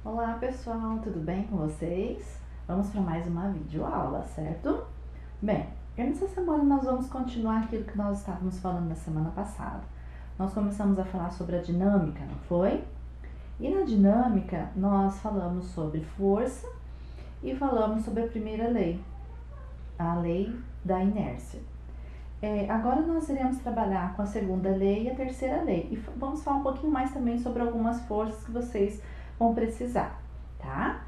Olá pessoal, tudo bem com vocês? Vamos para mais uma videoaula, certo? Bem, nessa semana nós vamos continuar aquilo que nós estávamos falando na semana passada. Nós começamos a falar sobre a dinâmica, não foi? E na dinâmica nós falamos sobre força e falamos sobre a primeira lei, a lei da inércia. Agora nós iremos trabalhar com a segunda lei e a terceira lei. E vamos falar um pouquinho mais também sobre algumas forças que vocês vão precisar, tá?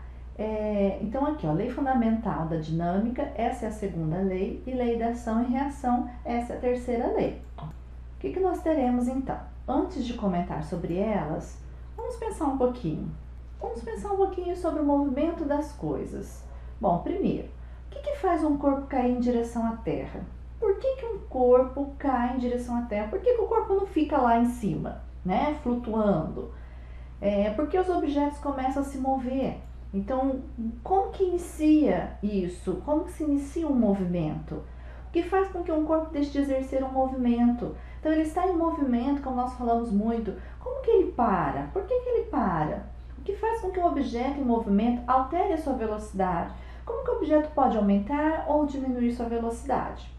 Então aqui, ó, lei fundamental da dinâmica, essa é a segunda lei, e lei da ação e reação, essa é a terceira lei. O que nós teremos então? Antes de comentar sobre elas, vamos pensar um pouquinho. Vamos pensar um pouquinho sobre o movimento das coisas. Bom, primeiro, o que faz um corpo cair em direção à Terra? Por que um corpo cai em direção à Terra? Por que o corpo não fica lá em cima, né, flutuando? Porque os objetos começam a se mover. Então, como que inicia isso? Como que se inicia um movimento? O que faz com que um corpo deixe de exercer um movimento? Então, ele está em movimento, como nós falamos muito. Como que ele para? Por que ele para? O que faz com que um objeto em movimento altere a sua velocidade? Como que o objeto pode aumentar ou diminuir sua velocidade?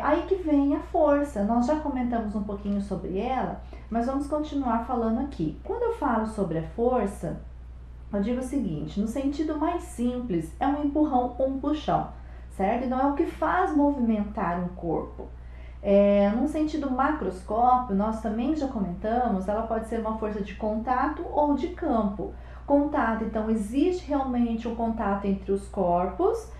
Aí que vem a força. Nós já comentamos um pouquinho sobre ela, mas vamos continuar falando aqui. Quando eu falo sobre a força, eu digo o seguinte: no sentido mais simples, é um empurrão ou um puxão, certo? Não é o que faz movimentar um corpo. Num sentido macroscópio, nós também já comentamos, ela pode ser uma força de contato ou de campo. Contato, então, existe realmente um contato entre os corpos,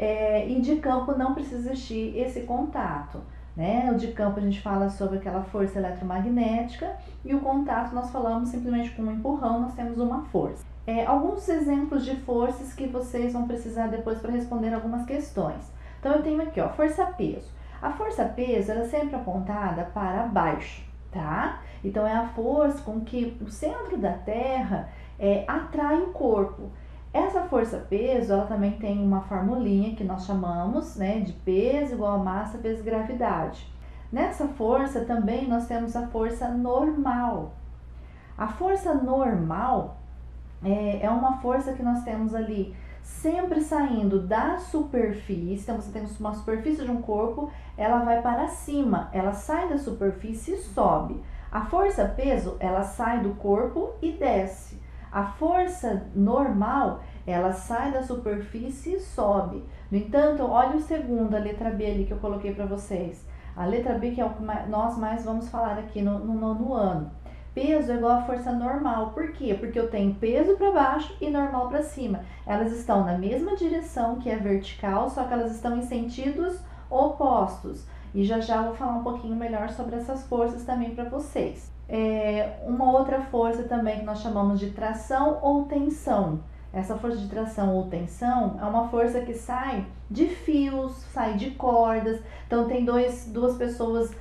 e de campo não precisa existir esse contato, né? O de campo a gente fala sobre aquela força eletromagnética, e o contato nós falamos simplesmente com um empurrão, nós temos uma força. Alguns exemplos de forças que vocês vão precisar depois para responder algumas questões. Então eu tenho aqui, ó, força-peso. A força-peso ela é sempre apontada para baixo, tá? Então é a força com que o centro da Terra atrai o corpo. Essa força-peso, ela também tem uma formulinha que nós chamamos, né, de peso igual a massa vezes gravidade. Nessa força também nós temos a força normal. A força normal é uma força que nós temos ali sempre saindo da superfície. Então você tem uma superfície de um corpo, ela vai para cima, ela sai da superfície e sobe. A força-peso, ela sai do corpo e desce. A força normal, ela sai da superfície e sobe. No entanto, olha o segundo, a letra B ali que eu coloquei para vocês. A letra B que é o que nós mais vamos falar aqui no nono ano. Peso é igual a força normal. Por quê? Porque eu tenho peso para baixo e normal para cima. Elas estão na mesma direção, que é vertical, só que elas estão em sentidos opostos. E já eu vou falar um pouquinho melhor sobre essas forças também para vocês. Uma outra força também que nós chamamos de tração ou tensão. Essa força de tração ou tensão é uma força que sai de fios, sai de cordas. Então tem duas pessoas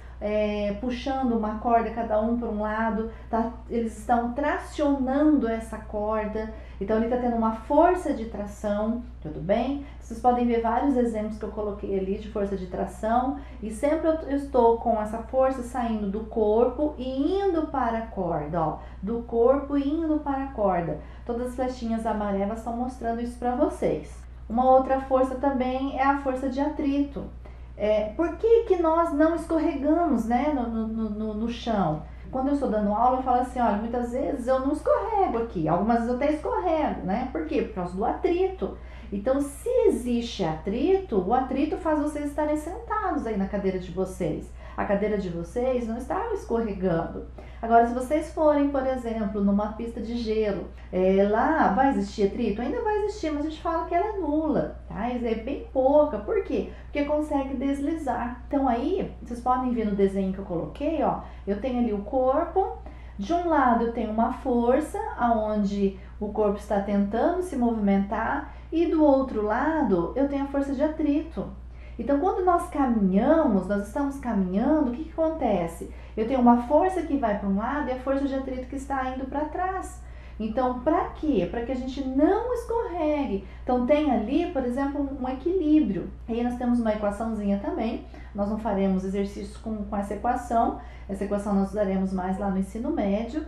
puxando uma corda, cada um para um lado, tá? Eles estão tracionando essa corda, então ele está tendo uma força de tração, tudo bem? Vocês podem ver vários exemplos que eu coloquei ali de força de tração, e sempre eu estou com essa força saindo do corpo e indo para a corda, ó, do corpo e indo para a corda. Todas as flechinhas amarelas estão mostrando isso para vocês. Uma outra força também é a força de atrito. Por que nós não escorregamos, né, no chão? Quando eu estou dando aula, eu falo assim, olha, muitas vezes eu não escorrego aqui, algumas vezes eu até escorrego, né? Por quê? Por causa do atrito. Então, se existe atrito, o atrito faz vocês estarem sentados aí na cadeira de vocês. A cadeira de vocês não está escorregando. Agora, se vocês forem, por exemplo, numa pista de gelo, lá vai existir atrito? Ainda vai existir, mas a gente fala que ela é nula, tá? É bem pouca. Por quê? Porque consegue deslizar. Então aí, vocês podem ver no desenho que eu coloquei, ó, eu tenho ali o corpo. De um lado eu tenho uma força, aonde o corpo está tentando se movimentar, e do outro lado eu tenho a força de atrito. Então, quando nós caminhamos, nós estamos caminhando, o que acontece? Eu tenho uma força que vai para um lado e a força de atrito que está indo para trás. Então, para quê? Para que a gente não escorregue. Então, tem ali, por exemplo, um equilíbrio. Aí nós temos uma equaçãozinha também. Nós não faremos exercícios com essa equação. Essa equação nós usaremos mais lá no ensino médio.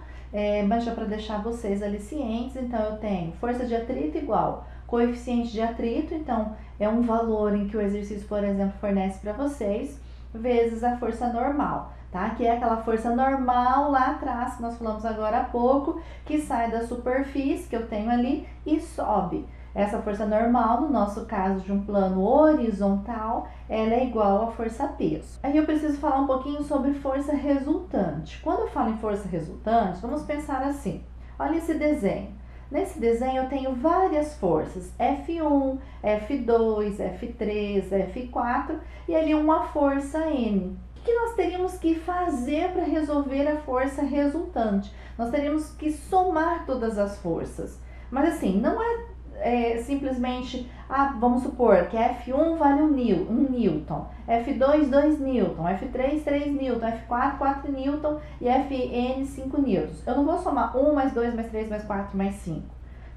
Mas já para deixar vocês ali cientes, então eu tenho força de atrito igual coeficiente de atrito, então é um valor em que o exercício, por exemplo, fornece para vocês, vezes a força normal, tá? Que é aquela força normal lá atrás, que nós falamos agora há pouco, que sai da superfície que eu tenho ali e sobe. Essa força normal, no nosso caso de um plano horizontal, ela é igual à força peso. Aí eu preciso falar um pouquinho sobre força resultante. Quando eu falo em força resultante, vamos pensar assim, olha esse desenho. Nesse desenho eu tenho várias forças, F1, F2, F3, F4 e ali uma força N. O que nós teríamos que fazer para resolver a força resultante? Nós teríamos que somar todas as forças. Mas assim, não é simplesmente, vamos supor que F1 vale 1 newton, F2, 2 newton, F3, 3 newton, F4, 4 newton e Fn, 5 newtons. Eu não vou somar 1 mais 2 mais 3 mais 4 mais 5,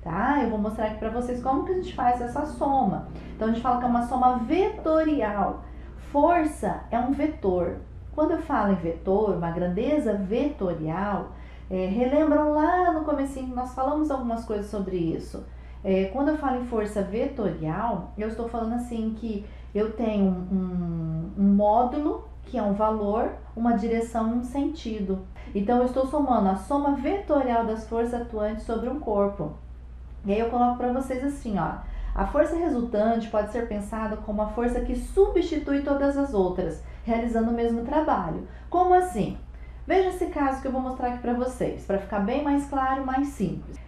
tá? Eu vou mostrar aqui para vocês como que a gente faz essa soma. Então, a gente fala que é uma soma vetorial. Força é um vetor. Quando eu falo em vetor, uma grandeza vetorial, relembram lá no comecinho, nós falamos algumas coisas sobre isso. Quando eu falo em força vetorial, eu estou falando assim que eu tenho um módulo, que é um valor, uma direção e um sentido. Então, eu estou somando a soma vetorial das forças atuantes sobre um corpo. E aí eu coloco para vocês assim, ó. A força resultante pode ser pensada como a força que substitui todas as outras, realizando o mesmo trabalho. Como assim? Veja esse caso que eu vou mostrar aqui para vocês, para ficar bem mais claro e mais simples.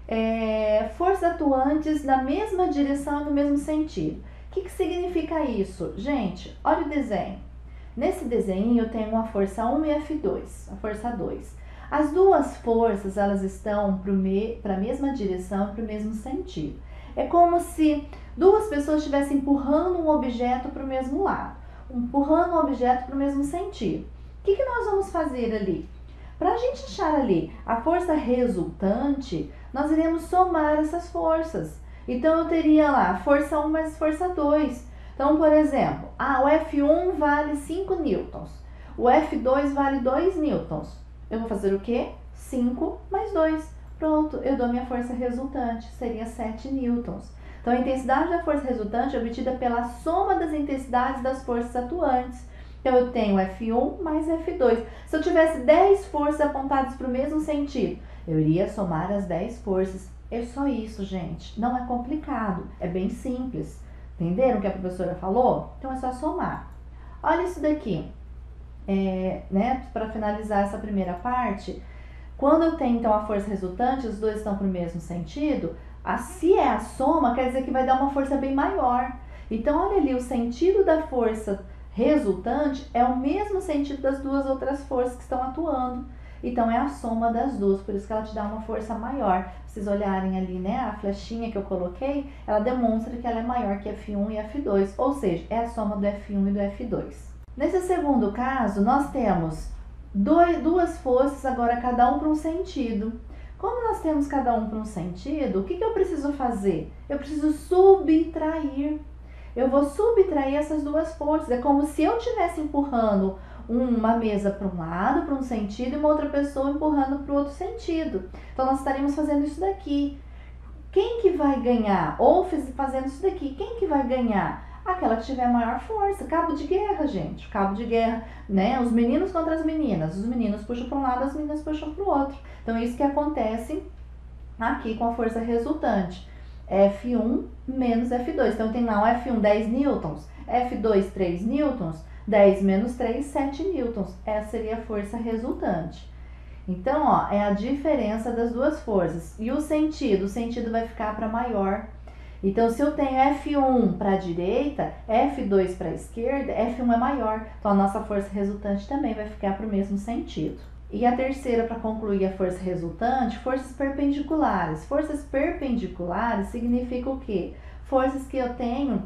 Forças atuantes na mesma direção e no mesmo sentido. O que significa isso? Gente, olha o desenho. Nesse desenho eu tenho a força 1 e F2, a força 2. As duas forças, elas estão para a mesma direção, para o mesmo sentido. É como se duas pessoas estivessem empurrando um objeto para o mesmo lado, empurrando um objeto para o mesmo sentido. O que nós vamos fazer ali? Para a gente achar ali a força resultante, nós iremos somar essas forças. Então, eu teria lá força 1 mais força 2. Então, por exemplo, o F1 vale 5 newtons, o F2 vale 2 newtons. Eu vou fazer o quê? 5 mais 2. Pronto, eu dou minha força resultante, seria 7 newtons. Então, a intensidade da força resultante é obtida pela soma das intensidades das forças atuantes. Então, eu tenho F1 mais F2. Se eu tivesse 10 forças apontadas para o mesmo sentido, eu iria somar as 10 forças. É só isso, gente. Não é complicado, é bem simples. Entenderam o que a professora falou? Então, é só somar. Olha isso daqui. Para finalizar essa primeira parte, quando eu tenho então a força resultante, os dois estão para o mesmo sentido, se é a soma, quer dizer que vai dar uma força bem maior. Então, olha ali, o sentido da força resultante é o mesmo sentido das duas outras forças que estão atuando. Então, é a soma das duas, por isso que ela te dá uma força maior. Vocês olharem ali, né, a flechinha que eu coloquei, ela demonstra que ela é maior que F1 e F2, ou seja, é a soma do F1 e do F2. Nesse segundo caso, nós temos duas forças, agora cada um para um sentido. Como nós temos cada um para um sentido, o que eu preciso fazer? Eu preciso subtrair. Eu vou subtrair essas duas forças. É como se eu estivesse empurrando uma mesa para um lado, para um sentido, e uma outra pessoa empurrando para o outro sentido. Então, nós estaremos fazendo isso daqui. Quem que vai ganhar? Ou fazendo isso daqui, quem que vai ganhar? Aquela que tiver maior força. Cabo de guerra, gente. Cabo de guerra, né? Os meninos contra as meninas. Os meninos puxam para um lado, as meninas puxam para o outro. Então, isso que acontece aqui com a força resultante. F1 menos F2. Então, tem lá um F1 10 newtons, F2 3 newtons, 10 menos 3, 7 newtons. Essa seria a força resultante. Então, ó, é a diferença das duas forças. E o sentido vai ficar para maior. Então, se eu tenho F1 para a direita, F2 para a esquerda, F1 é maior. Então, a nossa força resultante também vai ficar para o mesmo sentido. E a terceira, para concluir a força resultante, forças perpendiculares. Forças perpendiculares significa o quê? Forças que eu tenho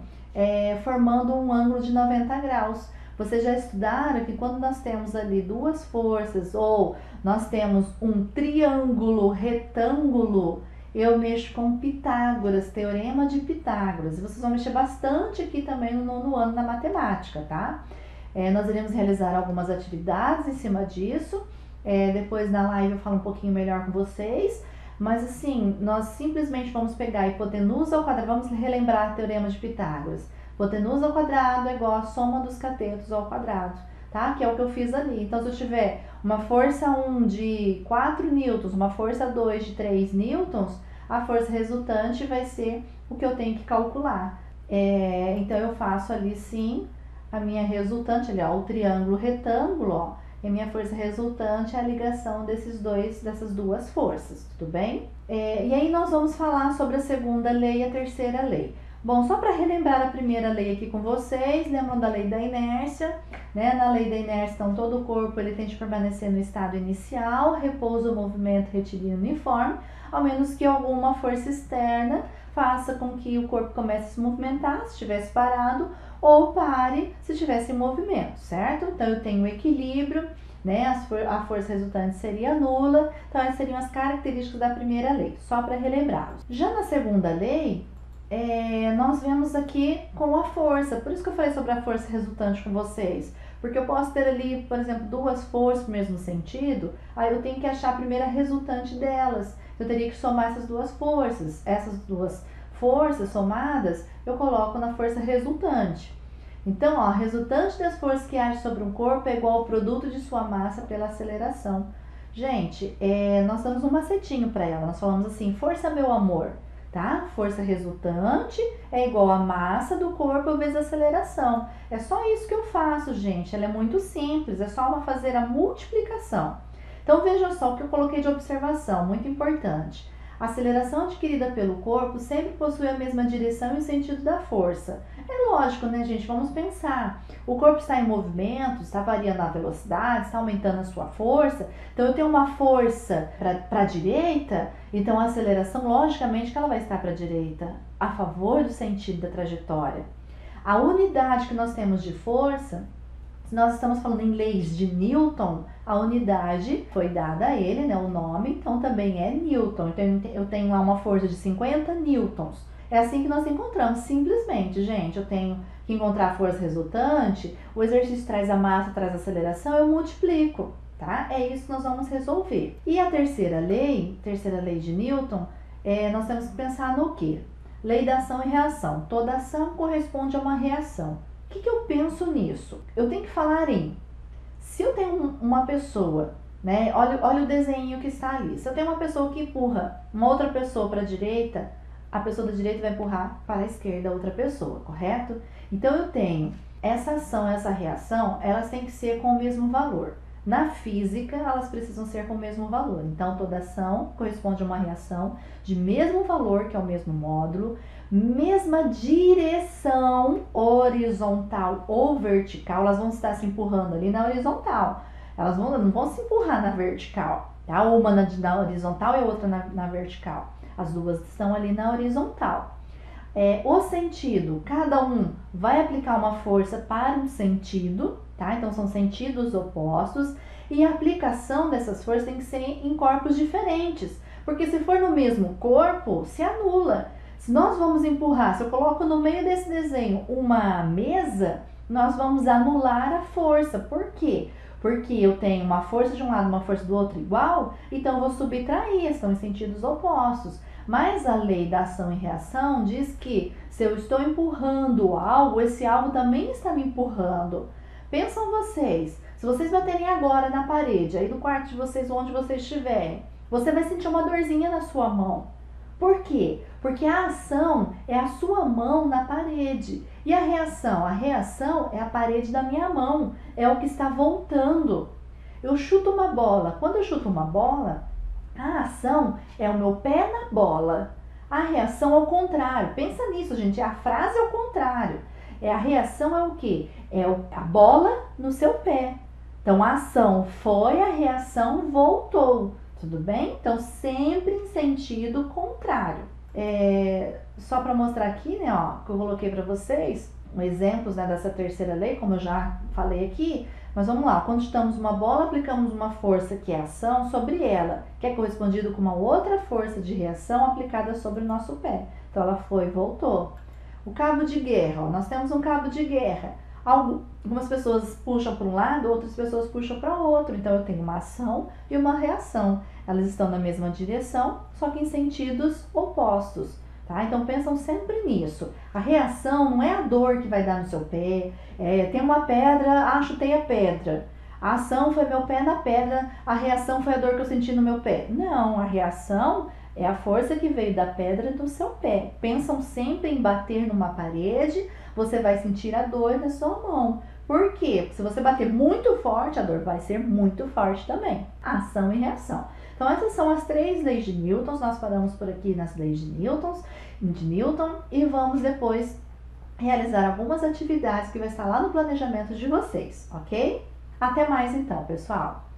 formando um ângulo de 90 graus. Vocês já estudaram que quando nós temos ali duas forças ou nós temos um triângulo retângulo eu mexo com Pitágoras, Teorema de Pitágoras. E vocês vão mexer bastante aqui também no nono ano na matemática, tá? Nós iremos realizar algumas atividades em cima disso. Depois na live eu falo um pouquinho melhor com vocês. Mas assim, nós simplesmente vamos pegar a hipotenusa ao quadrado, vamos relembrar o Teorema de Pitágoras. Hipotenusa ao quadrado é igual a soma dos catetos ao quadrado, tá? Que é o que eu fiz ali. Então, se eu tiver uma força 1 de 4 newtons, uma força 2 de 3 newtons, a força resultante vai ser o que eu tenho que calcular. Então, eu faço ali sim a minha resultante, ali, ó, o triângulo retângulo, ó, e a minha força resultante é a ligação dessas duas forças, tudo bem? E aí nós vamos falar sobre a segunda lei e a terceira lei. Bom, só para relembrar a primeira lei aqui com vocês, lembram da lei da inércia, né? Na lei da inércia, então, todo o corpo ele tem de permanecer no estado inicial, repouso, movimento retilíneo uniforme, ao menos que alguma força externa faça com que o corpo comece a se movimentar, se estivesse parado, ou pare se estivesse em movimento, certo? Então, eu tenho equilíbrio, né? A força resultante seria nula, então essas seriam as características da primeira lei, só para relembrá-los. Já na segunda lei, nós vemos aqui com a força, por isso que eu falei sobre a força resultante com vocês, porque eu posso ter ali, por exemplo, duas forças no mesmo sentido, aí eu tenho que achar a primeira resultante delas, eu teria que somar essas duas forças somadas, eu coloco na força resultante. Então, ó, a resultante das forças que agem sobre um corpo é igual ao produto de sua massa pela aceleração. Gente, nós damos um macetinho para ela, nós falamos assim, força meu amor, tá? Força resultante é igual a massa do corpo vezes a aceleração. É só isso que eu faço, gente, ela é muito simples, é só fazer a multiplicação. Então, veja só o que eu coloquei de observação, muito importante. A aceleração adquirida pelo corpo sempre possui a mesma direção e sentido da força. É lógico, né, gente? Vamos pensar. O corpo está em movimento, está variando a velocidade, está aumentando a sua força. Então, eu tenho uma força para a direita, então a aceleração, logicamente, que ela vai estar para a direita, a favor do sentido da trajetória. A unidade que nós temos de força, se nós estamos falando em leis de Newton, a unidade foi dada a ele, né, o nome, então também é Newton. Então eu tenho lá uma força de 50 newtons. É assim que nós encontramos, simplesmente, gente. Eu tenho que encontrar a força resultante, o exercício traz a massa, traz a aceleração, eu multiplico, tá? É isso que nós vamos resolver. E a terceira lei de Newton, nós temos que pensar no quê? Lei da ação e reação. Toda ação corresponde a uma reação. O que eu penso nisso? Eu tenho que falar se eu tenho uma pessoa, né? Olha o desenho que está ali. Se eu tenho uma pessoa que empurra uma outra pessoa para a direita, a pessoa da direita vai empurrar para a esquerda a outra pessoa, correto? Então eu tenho essa ação, essa reação, elas têm que ser com o mesmo valor. Na física, elas precisam ser com o mesmo valor. Então, toda ação corresponde a uma reação de mesmo valor, que é o mesmo módulo, mesma direção horizontal ou vertical, elas vão estar se empurrando ali na horizontal. Elas não vão se empurrar na vertical, tá? Uma na horizontal e a outra na vertical. As duas estão ali na horizontal. O sentido, cada um vai aplicar uma força para um sentido, tá? Então, são sentidos opostos e a aplicação dessas forças tem que ser em corpos diferentes, porque se for no mesmo corpo, se anula. Se nós vamos empurrar, se eu coloco no meio desse desenho uma mesa, nós vamos anular a força. Por quê? Porque eu tenho uma força de um lado, uma força do outro igual, então eu vou subtrair, estão em sentidos opostos. Mas a lei da ação e reação diz que se eu estou empurrando algo, esse algo também está me empurrando. Pensam vocês, se vocês baterem agora na parede, aí do quarto de vocês, onde vocês estiverem, você vai sentir uma dorzinha na sua mão. Por quê? Porque a ação é a sua mão na parede. E a reação? A reação é a parede da minha mão, é o que está voltando. Eu chuto uma bola. Quando eu chuto uma bola, a ação é o meu pé na bola. A reação é o contrário. Pensa nisso, gente. A frase é o contrário. A reação é o quê? É a bola no seu pé. Então, a ação foi, a reação voltou. Tudo bem? Então, sempre em sentido contrário. Só para mostrar aqui, né, ó, que eu coloquei para vocês, exemplos, né, dessa terceira lei, como eu já falei aqui, Mas vamos lá, quando chutamos uma bola, aplicamos uma força que é ação sobre ela, que é correspondido com uma outra força de reação aplicada sobre o nosso pé. Então ela foi e voltou. O cabo de guerra, ó, nós temos um cabo de guerra. Algumas pessoas puxam para um lado, outras pessoas puxam para outro. Então eu tenho uma ação e uma reação. Elas estão na mesma direção, só que em sentidos opostos. Tá? Então pensam sempre nisso. A reação não é a dor que vai dar no seu pé. Tem uma pedra, chutei a pedra. A ação foi meu pé na pedra, a reação foi a dor que eu senti no meu pé. Não, a reação é a força que veio da pedra do seu pé. Pensam sempre em bater numa parede, você vai sentir a dor na sua mão. Por quê? Porque se você bater muito forte, a dor vai ser muito forte também. Ação e reação. Então essas são as 3 leis de Newton. Nós paramos por aqui nas leis de Newton e vamos depois realizar algumas atividades que vai estar lá no planejamento de vocês, ok? Até mais então, pessoal!